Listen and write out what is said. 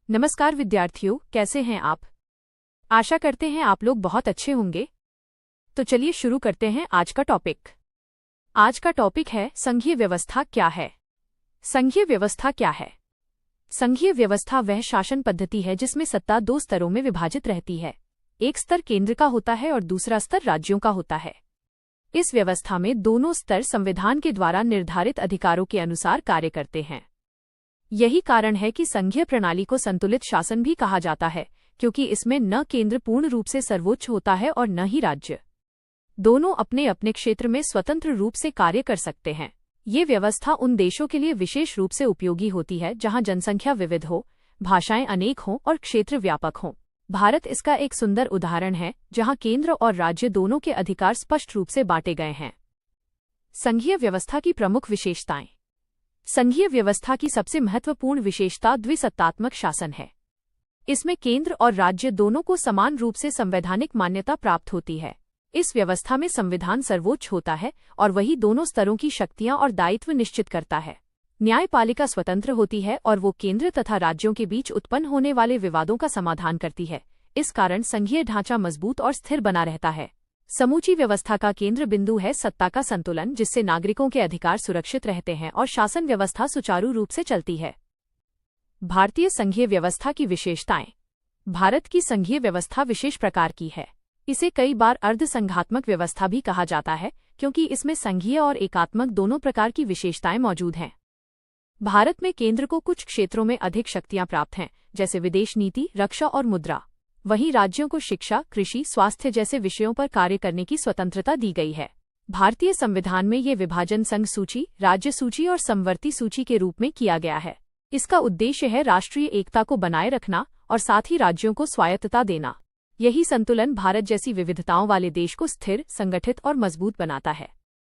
नमस्कार विद्यार्थियों, कैसे हैं आप। आशा करते हैं आप लोग बहुत अच्छे होंगे। तो चलिए शुरू करते हैं आज का टॉपिक। आज का टॉपिक है संघीय व्यवस्था क्या है। संघीय व्यवस्था क्या है? संघीय व्यवस्था वह शासन पद्धति है जिसमें सत्ता दो स्तरों में विभाजित रहती है। एक स्तर केंद्र का होता है और दूसरा स्तर राज्यों का होता है। इस व्यवस्था में दोनों स्तर संविधान के द्वारा निर्धारित अधिकारों के अनुसार कार्य करते हैं। यही कारण है कि संघीय प्रणाली को संतुलित शासन भी कहा जाता है, क्योंकि इसमें न केंद्र पूर्ण रूप से सर्वोच्च होता है और न ही राज्य। दोनों अपने अपने क्षेत्र में स्वतंत्र रूप से कार्य कर सकते हैं। ये व्यवस्था उन देशों के लिए विशेष रूप से उपयोगी होती है जहां जनसंख्या विविध हो, भाषाएं अनेक हों और क्षेत्र व्यापक हों। भारत इसका एक सुंदर उदाहरण है, जहां केंद्र और राज्य दोनों के अधिकार स्पष्ट रूप से बांटे गए हैं। संघीय व्यवस्था की प्रमुख विशेषताएं। संघीय व्यवस्था की सबसे महत्वपूर्ण विशेषता द्विसत्तात्मक शासन है। इसमें केंद्र और राज्य दोनों को समान रूप से संवैधानिक मान्यता प्राप्त होती है। इस व्यवस्था में संविधान सर्वोच्च होता है और वही दोनों स्तरों की शक्तियां और दायित्व निश्चित करता है। न्यायपालिका स्वतंत्र होती है और वो केंद्र तथा राज्यों के बीच उत्पन्न होने वाले विवादों का समाधान करती है। इस कारण संघीय ढांचा मजबूत और स्थिर बना रहता है। समूची व्यवस्था का केंद्र बिंदु है सत्ता का संतुलन, जिससे नागरिकों के अधिकार सुरक्षित रहते हैं और शासन व्यवस्था सुचारू रूप से चलती है। भारतीय संघीय व्यवस्था की विशेषताएं। भारत की संघीय व्यवस्था विशेष प्रकार की है। इसे कई बार अर्धसंघात्मक व्यवस्था भी कहा जाता है, क्योंकि इसमें संघीय और एकात्मक दोनों प्रकार की विशेषताएं मौजूद हैं। भारत में केंद्र को कुछ क्षेत्रों में अधिक शक्तियां प्राप्त हैं, जैसे विदेश नीति, रक्षा और मुद्रा। वहीं राज्यों को शिक्षा, कृषि, स्वास्थ्य जैसे विषयों पर कार्य करने की स्वतंत्रता दी गई है। भारतीय संविधान में ये विभाजन संघ सूची, राज्य सूची और समवर्ती सूची के रूप में किया गया है। इसका उद्देश्य है राष्ट्रीय एकता को बनाए रखना और साथ ही राज्यों को स्वायत्तता देना। यही संतुलन भारत जैसी विविधताओं वाले देश को स्थिर, संगठित और मजबूत बनाता है।